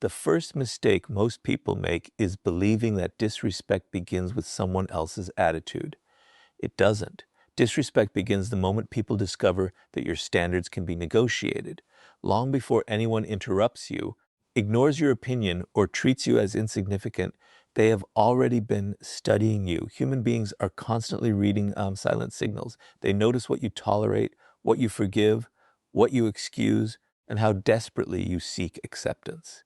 The first mistake most people make is believing that disrespect begins with someone else's attitude. It doesn't. Disrespect begins the moment people discover that your standards can be negotiated. Long before anyone interrupts you, ignores your opinion, or treats you as insignificant, they have already been studying you. Human beings are constantly reading silent signals. They notice what you tolerate, what you forgive, what you excuse, and how desperately you seek acceptance.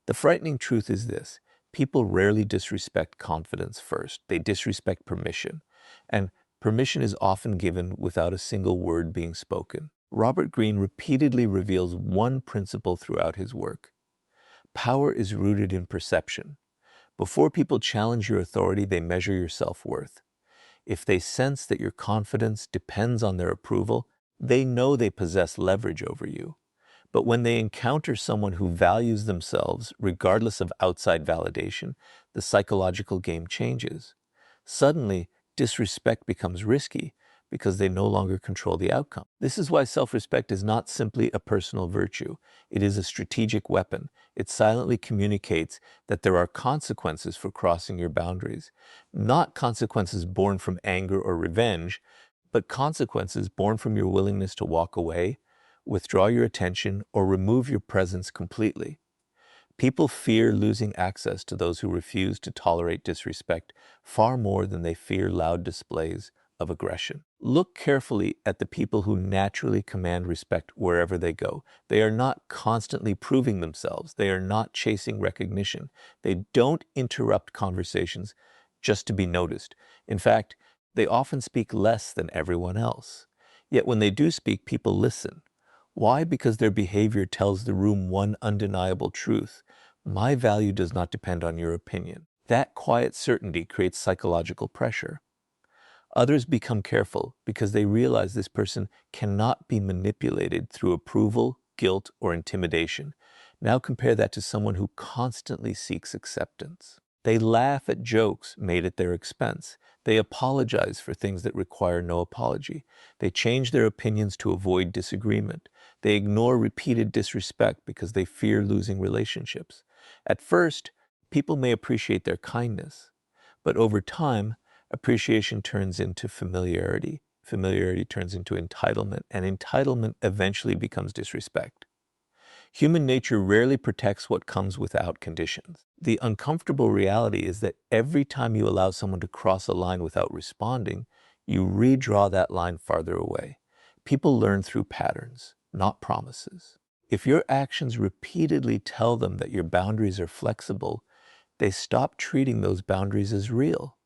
The frightening truth is this: people rarely disrespect confidence first. They disrespect permission. And permission is often given without a single word being spoken. Robert Greene repeatedly reveals one principle throughout his work. Power is rooted in perception. Before people challenge your authority, they measure your self-worth. If they sense that your confidence depends on their approval, they know they possess leverage over you. But when they encounter someone who values themselves, regardless of outside validation, the psychological game changes. Suddenly, disrespect becomes risky because they no longer control the outcome. This is why self-respect is not simply a personal virtue. It is a strategic weapon. It silently communicates that there are consequences for crossing your boundaries. Not consequences born from anger or revenge, but consequences born from your willingness to walk away, withdraw your attention, or remove your presence completely. People fear losing access to those who refuse to tolerate disrespect far more than they fear loud displays of aggression. Look carefully at the people who naturally command respect wherever they go. They are not constantly proving themselves. They are not chasing recognition. They don't interrupt conversations just to be noticed. In fact, they often speak less than everyone else. Yet when they do speak, people listen. Why? Because their behavior tells the room one undeniable truth: my value does not depend on your opinion. That quiet certainty creates psychological pressure. Others become careful because they realize this person cannot be manipulated through approval, guilt, or intimidation. Now compare that to someone who constantly seeks acceptance. They laugh at jokes made at their expense. They apologize for things that require no apology. They change their opinions to avoid disagreement. They ignore repeated disrespect because they fear losing relationships. At first, people may appreciate their kindness, but over time, appreciation turns into familiarity. Familiarity turns into entitlement, and entitlement eventually becomes disrespect. Human nature rarely protects what comes without conditions. The uncomfortable reality is that every time you allow someone to cross a line without responding, you redraw that line farther away. People learn through patterns, not promises. If your actions repeatedly tell them that your boundaries are flexible, they stop treating those boundaries as real.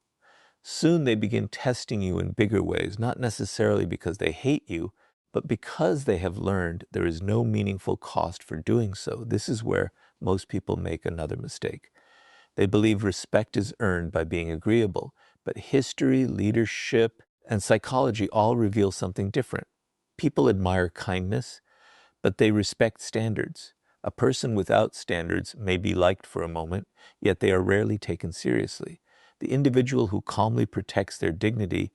Soon they begin testing you in bigger ways, not necessarily because they hate you, but because they have learned there is no meaningful cost for doing so. This is where most people make another mistake. They believe respect is earned by being agreeable, but history, leadership, and psychology all reveal something different. People admire kindness, but they respect standards. A person without standards may be liked for a moment, yet they are rarely taken seriously. The individual who calmly protects their dignity,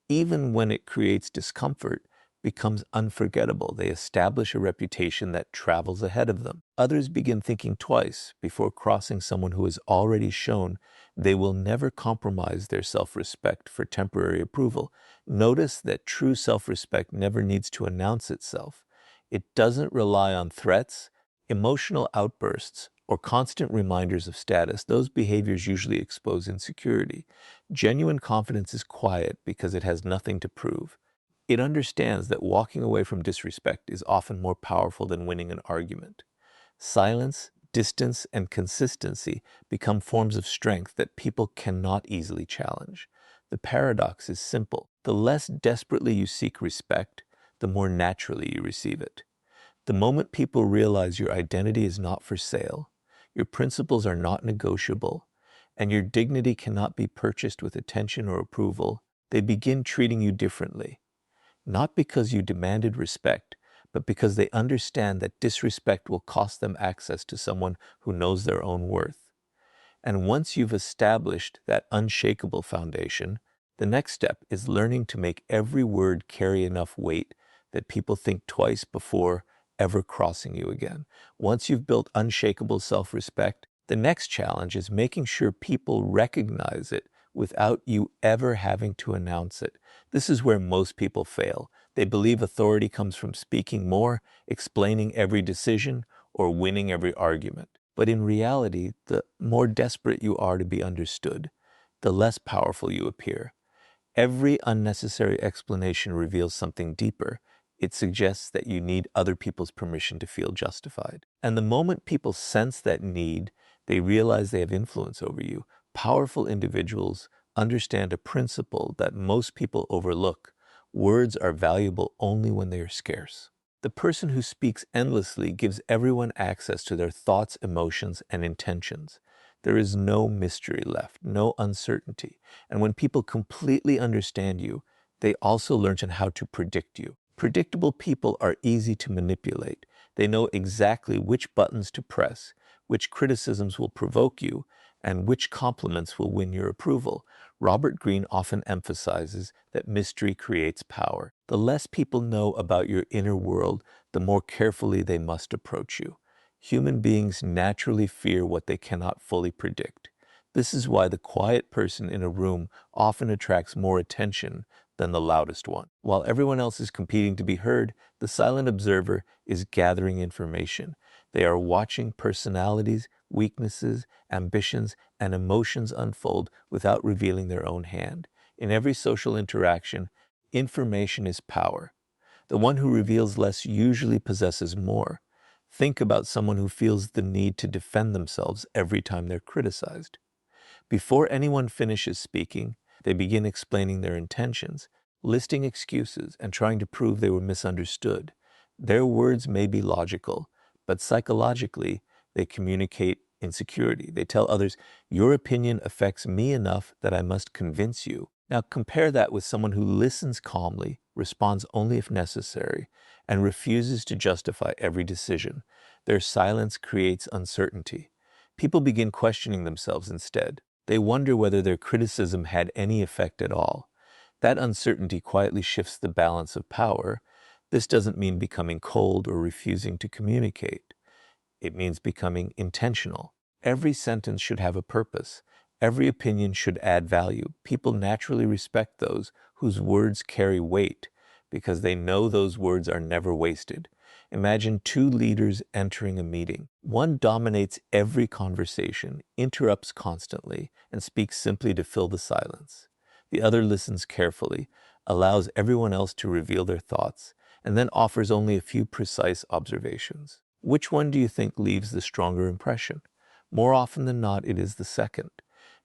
even when it creates discomfort, becomes unforgettable. They establish a reputation that travels ahead of them. Others begin thinking twice before crossing someone who has already shown they will never compromise their self-respect for temporary approval. Notice that true self-respect never needs to announce itself. It doesn't rely on threats, emotional outbursts, or constant reminders of status. Those behaviors usually expose insecurity. Genuine confidence is quiet because it has nothing to prove. It understands that walking away from disrespect is often more powerful than winning an argument. Silence, distance, and consistency become forms of strength that people cannot easily challenge. The paradox is simple. The less desperately you seek respect, the more naturally you receive it. The moment people realize your identity is not for sale, your principles are not negotiable, and your dignity cannot be purchased with attention or approval, they begin treating you differently. Not because you demanded respect, but because they understand that disrespect will cost them access to someone who knows their own worth. And once you've established that unshakable foundation, the next step is learning to make every word carry enough weight that people think twice before ever crossing you again. Once you've built unshakable self-respect, the next challenge is making sure people recognize it without you ever having to announce it. This is where most people fail. They believe authority comes from speaking more, explaining every decision, or winning every argument. But in reality, the more desperate you are to be understood, the less powerful you appear. Every unnecessary explanation reveals something deeper. It suggests that you need other people's permission to feel justified. And the moment people sense that need, they realize they have influence over you. Powerful individuals understand a principle that most people overlook. Words are valuable only when they are scarce. The person who speaks endlessly gives everyone access to their thoughts, emotions, and intentions. There is no mystery left, no uncertainty. And when people completely understand you, they also learn how to predict you. Predictable people are easy to manipulate. They know exactly which buttons to press, which criticisms will provoke you, and which compliments will win your approval. Robert Greene often emphasizes that mystery creates power. The less people know about your inner world, the more carefully they must approach you. Human beings naturally fear what they cannot fully predict. This is why the quiet person in a room often attracts more attention than the loudest one. While everyone else is competing to be heard, the silent observer is gathering information. They are watching personalities, weaknesses, ambitions, and emotions unfold without revealing their own hand. In every social interaction, information is power. The one who reveals less usually possesses more. Think about someone who feels the need to defend themselves every time they're criticized. Before anyone finishes speaking, they begin explaining their intentions, listing excuses, and trying to prove they were misunderstood. Their words may be logical, but psychologically, they communicate insecurity. They tell others, your opinion affects me enough that I must convince you. Now compare that with someone who listens calmly, responds only if necessary, and refuses to justify every decision. Their silence creates uncertainty. People begin questioning themselves instead. They wonder whether their criticism had any effect at all. That uncertainty quietly shifts the balance of power. This doesn't mean becoming cold or refusing to communicate. It means becoming intentional. Every sentence should have a purpose. Every opinion should add value. People naturally respect those whose words carry weight because they know those words are never wasted. Imagine two leaders entering a meeting. One dominates every conversation, interrupts constantly, and speaks simply to fill the silence. The other listens carefully, allows everyone else to reveal their thoughts, and then offers only a few precise observations. Which one do you think leaves the stronger impression? More often than not, it is the second.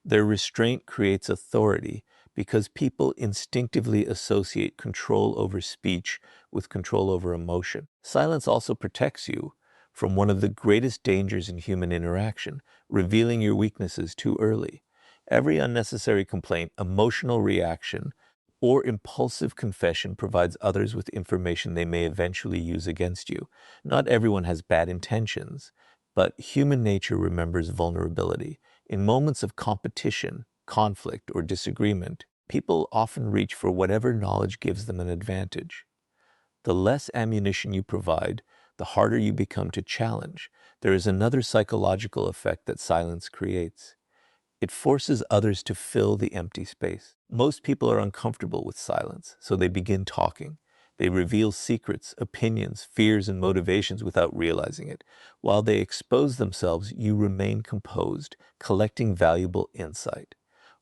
Their restraint creates authority because people instinctively associate control over speech with control over emotion. Silence also protects you from one of the greatest dangers in human interaction, revealing your weaknesses too early. Every unnecessary complaint, emotional reaction, or impulsive confession provides others with information they may eventually use against you. Not everyone has bad intentions, but human nature remembers vulnerability. In moments of competition, conflict, or disagreement, people often reach for whatever knowledge gives them an advantage. The less ammunition you provide, the harder you become to challenge. There is another psychological effect that silence creates. It forces others to fill the empty space. Most people are uncomfortable with silence, so they begin talking. They reveal secrets, opinions, fears, and motivations without realizing it. While they expose themselves, you remain composed, collecting valuable insight.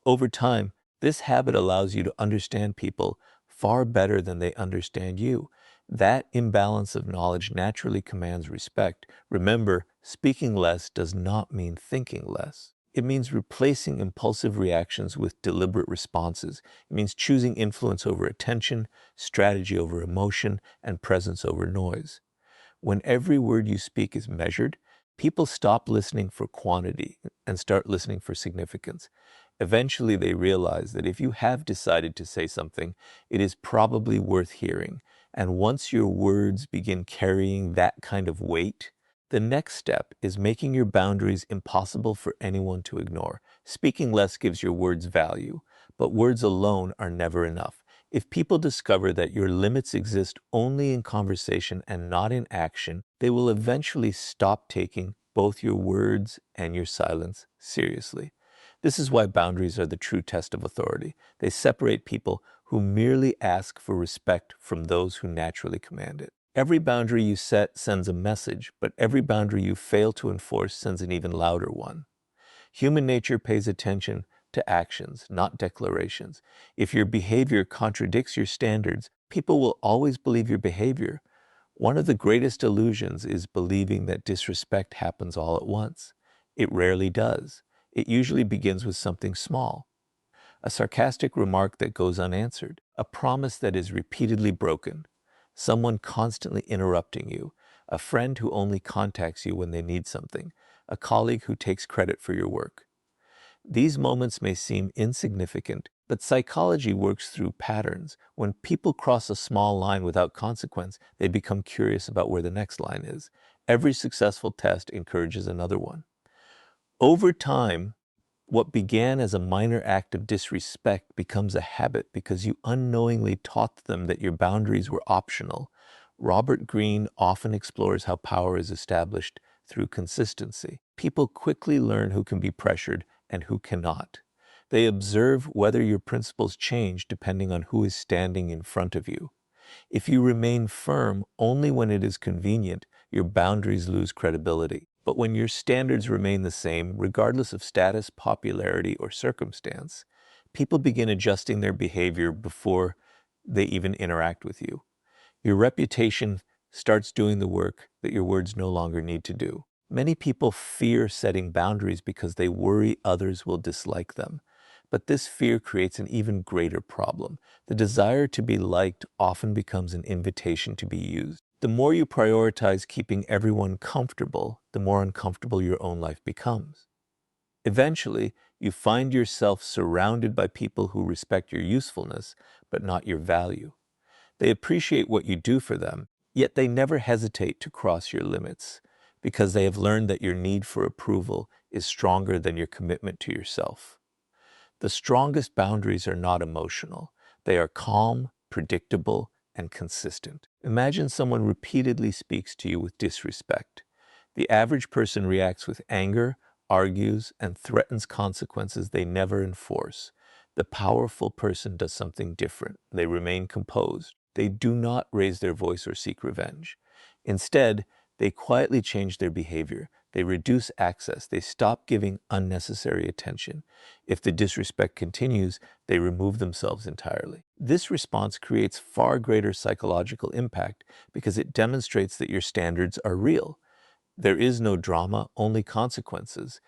Over time, this habit allows you to understand people far better than they understand you. That imbalance of knowledge naturally commands respect. Remember, speaking less does not mean thinking less. It means replacing impulsive reactions with deliberate responses. It means choosing influence over attention, strategy over emotion, and presence over noise. When every word you speak is measured, people stop listening for quantity and start listening for significance. Eventually, they realize that if you have decided to say something, it is probably worth hearing. And once your words begin carrying that kind of weight, the next step is making your boundaries impossible for anyone to ignore. Speaking less gives your words value, but words alone are never enough. If people discover that your limits exist only in conversation and not in action, they will eventually stop taking both your words and your silence seriously. This is why boundaries are the true test of authority. They separate people who merely ask for respect from those who naturally command it. Every boundary you set sends a message, but every boundary you fail to enforce sends an even louder one. Human nature pays attention to actions, not declarations. If your behavior contradicts your standards, people will always believe your behavior. One of the greatest illusions is believing that disrespect happens all at once. It rarely does. It usually begins with something small. A sarcastic remark that goes unanswered, a promise that is repeatedly broken, someone constantly interrupting you, a friend who only contacts you when they need something, a colleague who takes credit for your work. These moments may seem insignificant, but psychology works through patterns. When people cross a small line without consequence, they become curious about where the next line is. Every successful test encourages another one. Over time, what began as a minor act of disrespect becomes a habit because you unknowingly taught them that your boundaries were optional. Robert Greene often explores how power is established through consistency. People quickly learn who can be pressured and who cannot. They observe whether your principles change depending on who is standing in front of you. If you remain firm only when it is convenient, your boundaries lose credibility. But when your standards remain the same, regardless of status, popularity, or circumstance, people begin adjusting their behavior before they even interact with you. Your reputation starts doing the work that your words no longer need to do. Many people fear setting boundaries because they worry others will dislike them. But this fear creates an even greater problem. The desire to be liked often becomes an invitation to be used. The more you prioritize keeping everyone comfortable, the more uncomfortable your own life becomes. Eventually, you find yourself surrounded by people who respect your usefulness, but not your value. They appreciate what you do for them, yet they never hesitate to cross your limits because they have learned that your need for approval is stronger than your commitment to yourself. The strongest boundaries are not emotional. They are calm, predictable, and consistent. Imagine someone repeatedly speaks to you with disrespect. The average person reacts with anger, argues, and threatens consequences they never enforce. The powerful person does something different. They remain composed. They do not raise their voice or seek revenge. Instead, they quietly change their behavior. They reduce access. They stop giving unnecessary attention. If the disrespect continues, they remove themselves entirely. This response creates far greater psychological impact because it demonstrates that your standards are real. There is no drama, only consequences.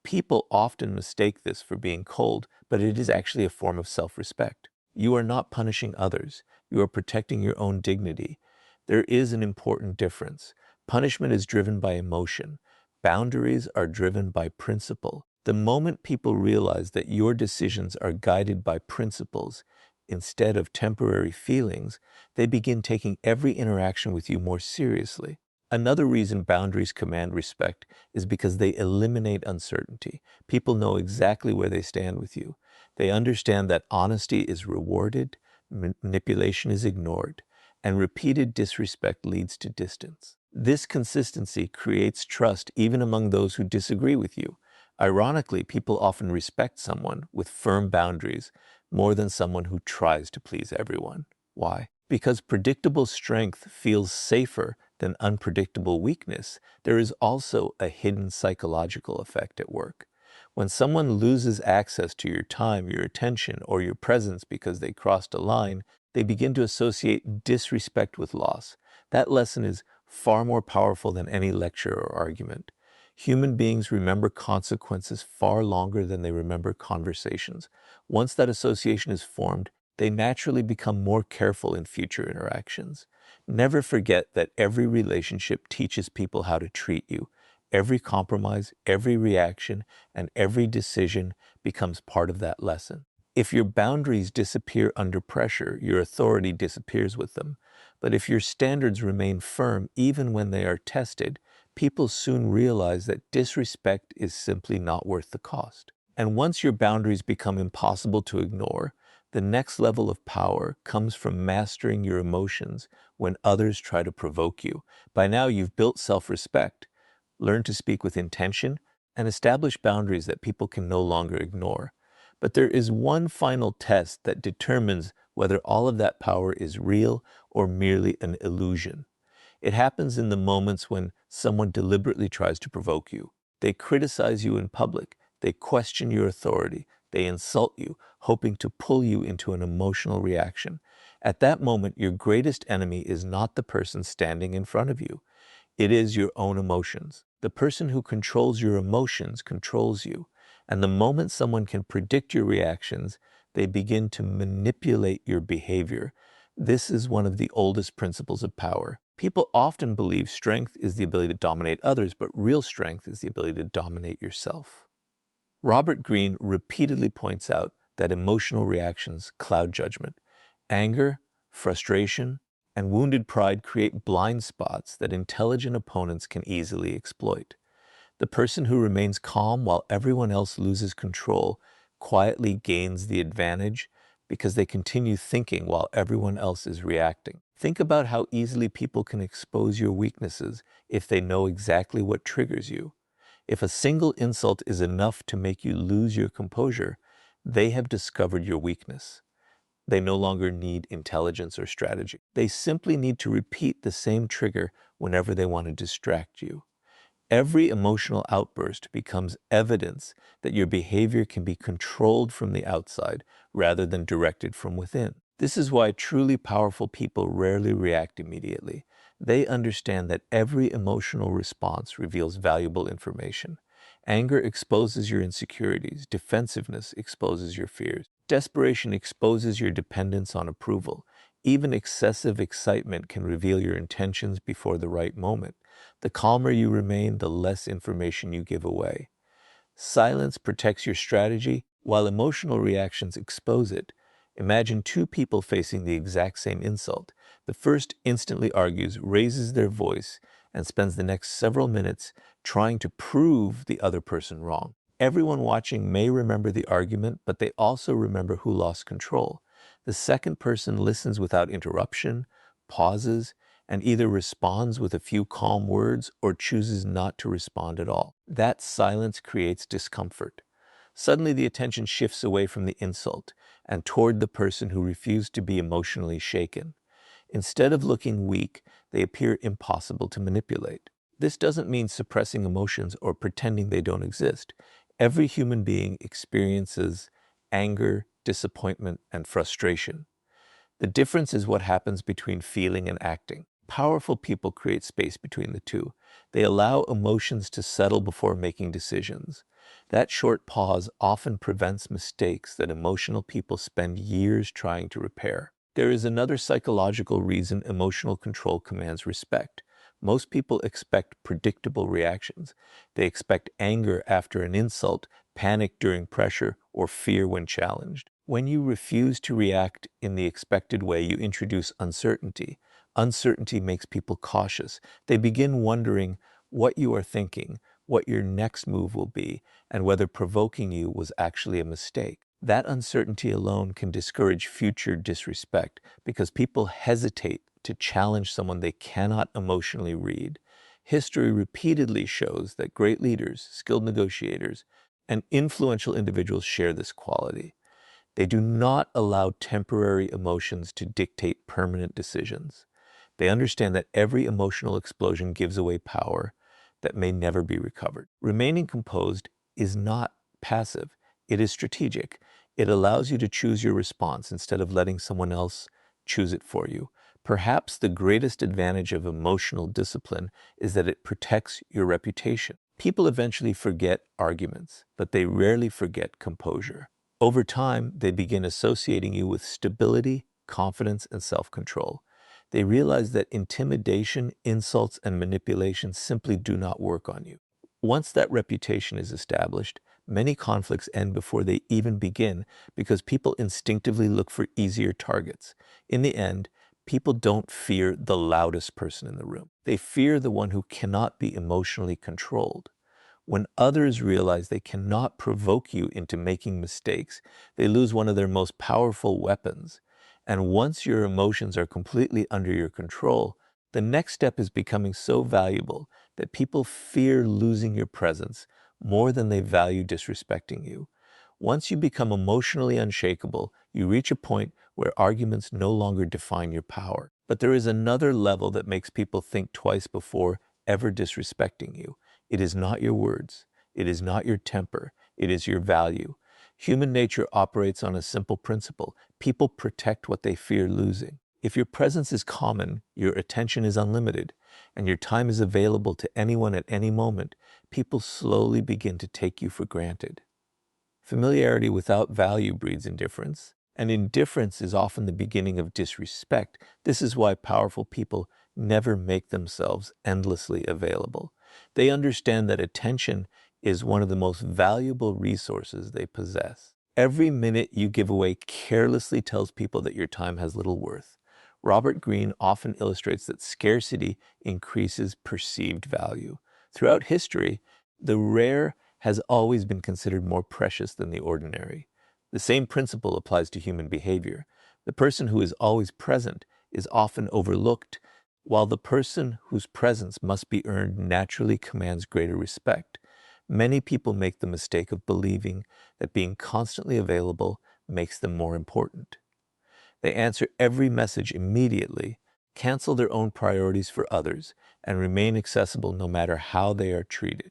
People often mistake this for being cold, but it is actually a form of self-respect. You are not punishing others. You are protecting your own dignity. There is an important difference. Punishment is driven by emotion. Boundaries are driven by principle. The moment people realize that your decisions are guided by principles instead of temporary feelings, they begin taking every interaction with you more seriously. Another reason boundaries command respect is because they eliminate uncertainty. People know exactly where they stand with you. They understand that honesty is rewarded, manipulation is ignored, and repeated disrespect leads to distance. This consistency creates trust even among those who disagree with you. Ironically, people often respect someone with firm boundaries more than someone who tries to please everyone. Why? Because predictable strength feels safer than unpredictable weakness. There is also a hidden psychological effect at work. When someone loses access to your time, your attention, or your presence because they crossed a line, they begin to associate disrespect with loss. That lesson is far more powerful than any lecture or argument. Human beings remember consequences far longer than they remember conversations. Once that association is formed, they naturally become more careful in future interactions. Never forget that every relationship teaches people how to treat you. Every compromise, every reaction, and every decision becomes part of that lesson. If your boundaries disappear under pressure, your authority disappears with them. But if your standards remain firm even when they are tested, people soon realize that disrespect is simply not worth the cost. And once your boundaries become impossible to ignore, The next level of power comes from mastering your emotions when others try to provoke you. By now, you've built self-respect, learned to speak with intention, and establish boundaries that people can no longer ignore. But there is one final test that determines whether all of that power is real or merely an illusion. It happens in the moments when someone deliberately tries to provoke you. They criticize you in public. They question your authority. They insult you, hoping to pull you into an emotional reaction. At that moment, your greatest enemy is not the person standing in front of you. It is your own emotions. The person who controls your emotions controls you. And the moment someone can predict your reactions, they begin to manipulate your behavior. This is one of the oldest principles of power. People often believe strength is the ability to dominate others, but real strength is the ability to dominate yourself. Robert Greene repeatedly points out that emotional reactions cloud judgment. Anger, frustration, and wounded pride create blind spots that intelligent opponents can easily exploit. The person who remains calm while everyone else loses control quietly gains the advantage because they continue thinking while everyone else is reacting. Think about how easily people can expose your weaknesses if they know exactly what triggers you. If a single insult is enough to make you lose your composure, they have discovered your weakness. They no longer need intelligence or strategy. They simply need to repeat the same trigger whenever they want to distract you. Every emotional outburst becomes evidence that your behavior can be controlled from the outside rather than directed from within. This is why truly powerful people rarely react immediately. They understand that every emotional response reveals valuable information. Anger exposes your insecurities. Defensiveness exposes your fears. Desperation exposes your dependence on approval. Even excessive excitement can reveal your intentions before the right moment. The calmer you remain, the less information you give away. Silence protects your strategy, while emotional reactions expose it. Imagine two people facing the exact same insult. The first instantly argues, raises their voice, and spends the next several minutes trying to prove the other person wrong. Everyone watching may remember the argument, but they also remember who lost control. The second person listens without interruption, pauses, and either responds with a few calm words or chooses not to respond at all. That silence creates discomfort. Suddenly, the attention shifts away from the insult and toward the person who refused to be emotionally shaken. Instead of looking weak, they appear impossible to manipulate. This doesn't mean suppressing emotions or pretending they don't exist. Every human being experiences anger, disappointment, and frustration. The difference is what happens between feeling and acting. Powerful people create space between the two. They allow emotions to settle before making decisions. That short pause often prevents mistakes that emotional people spend years trying to repair. There is another psychological reason emotional control commands respect. Most people expect predictable reactions. They expect anger after an insult, panic during pressure, or fear when challenged. When you refuse to react in the expected way, you introduce uncertainty. Uncertainty makes people cautious. They begin wondering what you are thinking, what your next move will be, and whether provoking you was actually a mistake. That uncertainty alone can discourage future disrespect because people hesitate to challenge someone they cannot emotionally read. History repeatedly shows that great leaders, skilled negotiators, and influential individuals share this quality. They do not allow temporary emotions to dictate permanent decisions. They understand that every emotional explosion gives away power that may never be recovered. Remaining composed is not passive, it is strategic. It allows you to choose your response instead of letting someone else choose it for you. Perhaps the greatest advantage of emotional discipline is that it protects your reputation. People eventually forget arguments, but they rarely forget composure. Over time, they begin associating you with stability, confidence, and self-control. They realize that intimidation, insults, and manipulation simply do not work on you. Once that reputation is established, many conflicts end before they even begin because people instinctively look for easier targets. In the end, people don't fear the loudest person in the room. They fear the one who cannot be emotionally controlled. When others realize they cannot provoke you into making mistakes, they lose one of their most powerful weapons. And once your emotions are completely under your control, the next step is becoming so valuable that people fear losing your presence more than they value disrespecting you. Once you become emotionally unshakable, you reach a point where arguments no longer define your power. But there is another level that makes people think twice before ever disrespecting you. It is not your words. It is not your temper. It is your value. Human nature operates on a simple principle. People protect what they fear losing. If your presence is common, your attention is unlimited, and your time is available to anyone at any moment, people slowly begin to take you for granted. Familiarity without value breeds indifference, and indifference is often the beginning of disrespect. This is why powerful people never make themselves endlessly available. They understand that attention is one of the most valuable resources they possess. Every minute you give away carelessly tells people that your time has little worth. Robert Greene often illustrates that scarcity increases perceived value. Throughout history, the rare has always been considered more precious than the ordinary. The same principle applies to human behavior. The person who is always present is often overlooked, while the person whose presence must be earned naturally commands greater respect. Many people make the mistake of believing that being constantly available makes them more important. They answer every message immediately, cancel their own priorities for others, and remain accessible no matter how they are treated.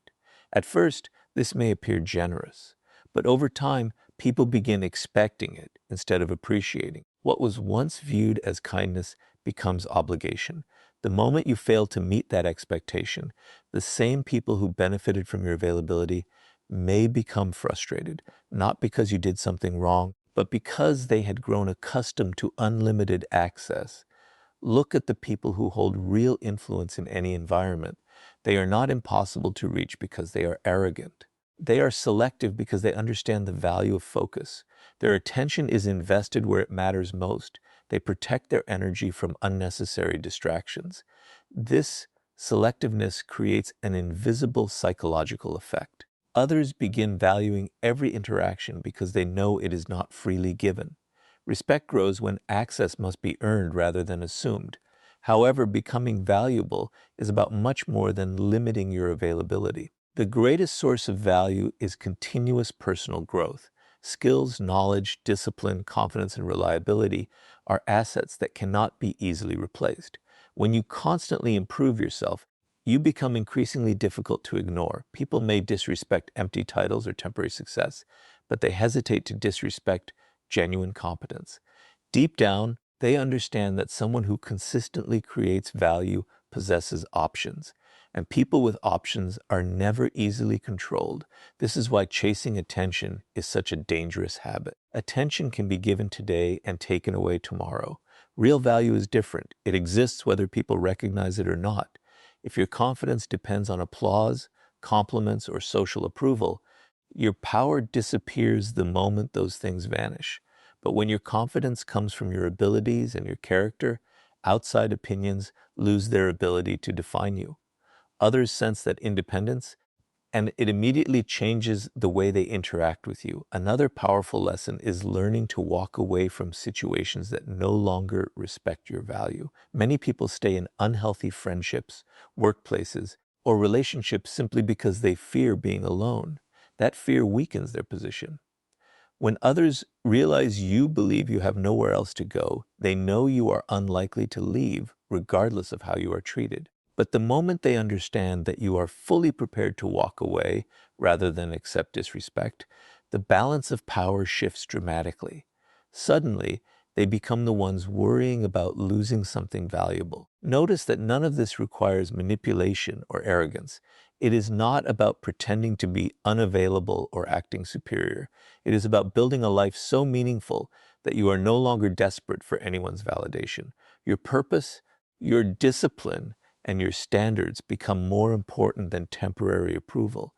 At first, this may appear generous, but over time, people begin expecting it instead of appreciating. What was once viewed as kindness becomes obligation. The moment you fail to meet that expectation, the same people who benefited from your availability may become frustrated, not because you did something wrong, but because they had grown accustomed to unlimited access. Look at the people who hold real influence in any environment. They are not impossible to reach because they are arrogant. They are selective because they understand the value of focus. Their attention is invested where it matters most. They protect their energy from unnecessary distractions. This selectiveness creates an invisible psychological effect. Others begin valuing every interaction because they know it is not freely given. Respect grows when access must be earned rather than assumed. However, becoming valuable is about much more than limiting your availability. The greatest source of value is continuous personal growth. Skills, knowledge, discipline, confidence, and reliability are assets that cannot be easily replaced. When you constantly improve yourself, you become increasingly difficult to ignore. People may disrespect empty titles or temporary success, but they hesitate to disrespect genuine competence. Deep down, they understand that someone who consistently creates value possesses options, and people with options are never easily controlled. This is why chasing attention is such a dangerous habit. Attention can be given today and taken away tomorrow. Real value is different. It exists whether people recognize it or not. If your confidence depends on applause, compliments, or social approval, your power disappears the moment those things vanish. But when your confidence comes from your abilities and your character, outside opinions lose their ability to define you. Others sense that independence, and it immediately changes the way they interact with you. Another powerful lesson is learning to walk away from situations that no longer respect your value. Many people stay in unhealthy friendships, workplaces, or relationships simply because they fear being alone. That fear weakens their position. When others realize you believe you have nowhere else to go, they know you are unlikely to leave, regardless of how you are treated. But the moment they understand that you are fully prepared to walk away rather than accept disrespect, the balance of power shifts dramatically. Suddenly, they become the ones worrying about losing something valuable. Notice that none of this requires manipulation or arrogance. It is not about pretending to be unavailable or acting superior. It is about building a life so meaningful that you are no longer desperate for anyone's validation. Your purpose, your discipline, and your standards become more important than temporary approval.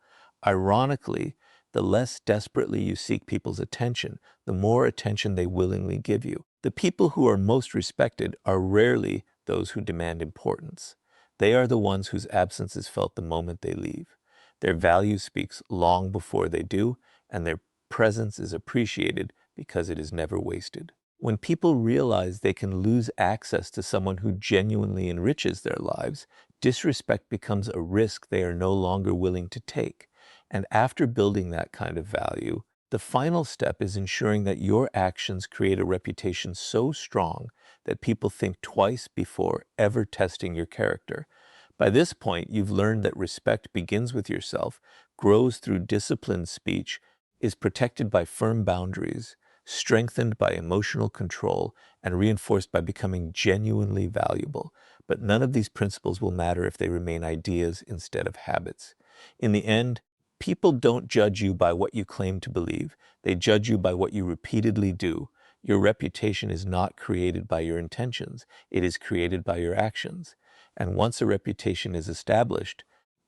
Ironically, the less desperately you seek people's attention, the more attention they willingly give you. The people who are most respected are rarely those who demand importance. They are the ones whose absence is felt the moment they leave. Their value speaks long before they do, and their presence is appreciated because it is never wasted. When people realize they can lose access to someone who genuinely enriches their lives, disrespect becomes a risk they are no longer willing to take. And after building that kind of value, the final step is ensuring that your actions create a reputation so strong that people think twice before ever testing your character. By this point, you've learned that respect begins with yourself, grows through disciplined speech, is protected by firm boundaries, strengthened by emotional control, and reinforced by becoming genuinely valuable. But none of these principles will matter if they remain ideas instead of habits. In the end, people don't judge you by what you claim to believe. They judge you by what you repeatedly do. Your reputation is not created by your intentions. It is created by your actions. And once a reputation is established,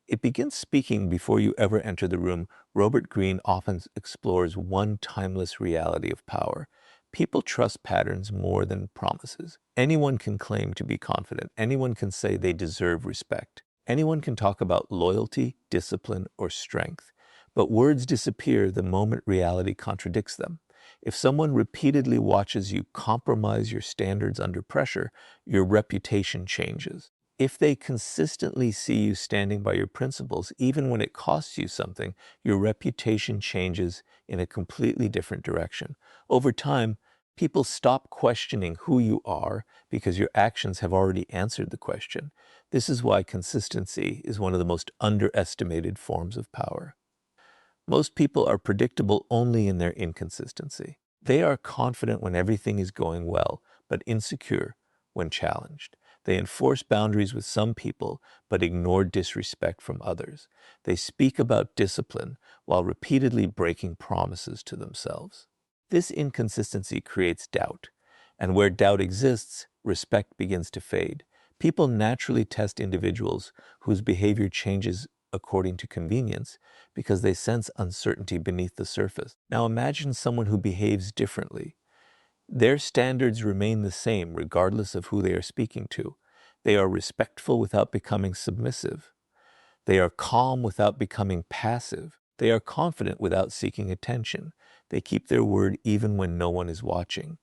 it begins speaking before you ever enter the room. Robert Greene often explores one timeless reality of power. People trust patterns more than promises. Anyone can claim to be confident. Anyone can say they deserve respect. Anyone can talk about loyalty, discipline, or strength. But words disappear the moment reality contradicts them. If someone repeatedly watches you compromise your standards under pressure, your reputation changes. If they consistently see you standing by your principles, even when it costs you something, your reputation changes in a completely different direction. Over time, people stop questioning who you are because your actions have already answered the question. This is why consistency is one of the most underestimated forms of power. Most people are predictable only in their inconsistency. They are confident when everything is going well, but insecure when challenged. They enforce boundaries with some people, but ignore disrespect from others. They speak about discipline while repeatedly breaking promises to themselves. This inconsistency creates doubt, and where doubt exists, respect begins to fade. People naturally test individuals whose behavior changes according to convenience because they sense uncertainty beneath the surface. Now imagine someone who behaves differently. Their standards remain the same regardless of who they are speaking to. They are respectful without becoming submissive. They are calm without becoming passive. They are confident without seeking attention. They keep their word even when no one is watching.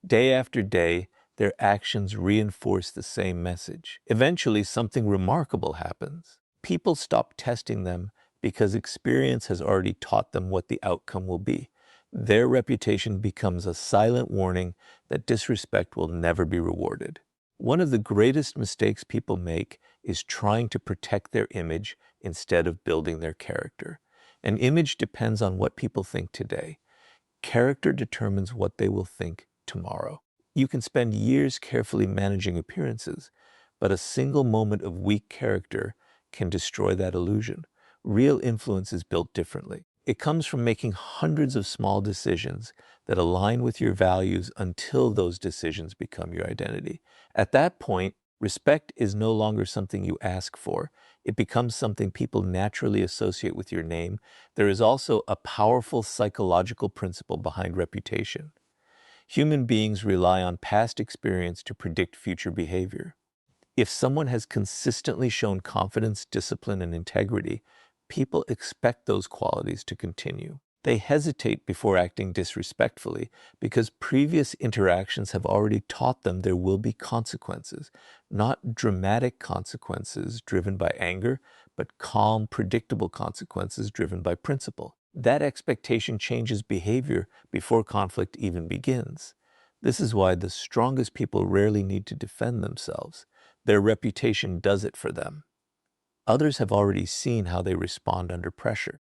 Day after day, their actions reinforce the same message. Eventually, something remarkable happens. People stop testing them because experience has already taught them what the outcome will be. Their reputation becomes a silent warning that disrespect will never be rewarded. One of the greatest mistakes people make is trying to protect their image instead of building their character. An image depends on what people think today. Character determines what they will think tomorrow. You can spend years carefully managing appearances, but a single moment of weak character can destroy that illusion. Real influence is built differently. It comes from making hundreds of small decisions that align with your values until those decisions become your identity. At that point, respect is no longer something you ask for. It becomes something people naturally associate with your name. There is also a powerful psychological principle behind reputation. Human beings rely on past experience to predict future behavior. If someone has consistently shown confidence, discipline, and integrity, people expect those qualities to continue. They hesitate before acting disrespectfully because previous interactions have already taught them there will be consequences, not dramatic consequences driven by anger, but calm, predictable consequences driven by principle. That expectation changes behavior before conflict even begins. This is why the strongest people rarely need to defend themselves. Their reputation does it for them. Others have already seen how they respond under pressure.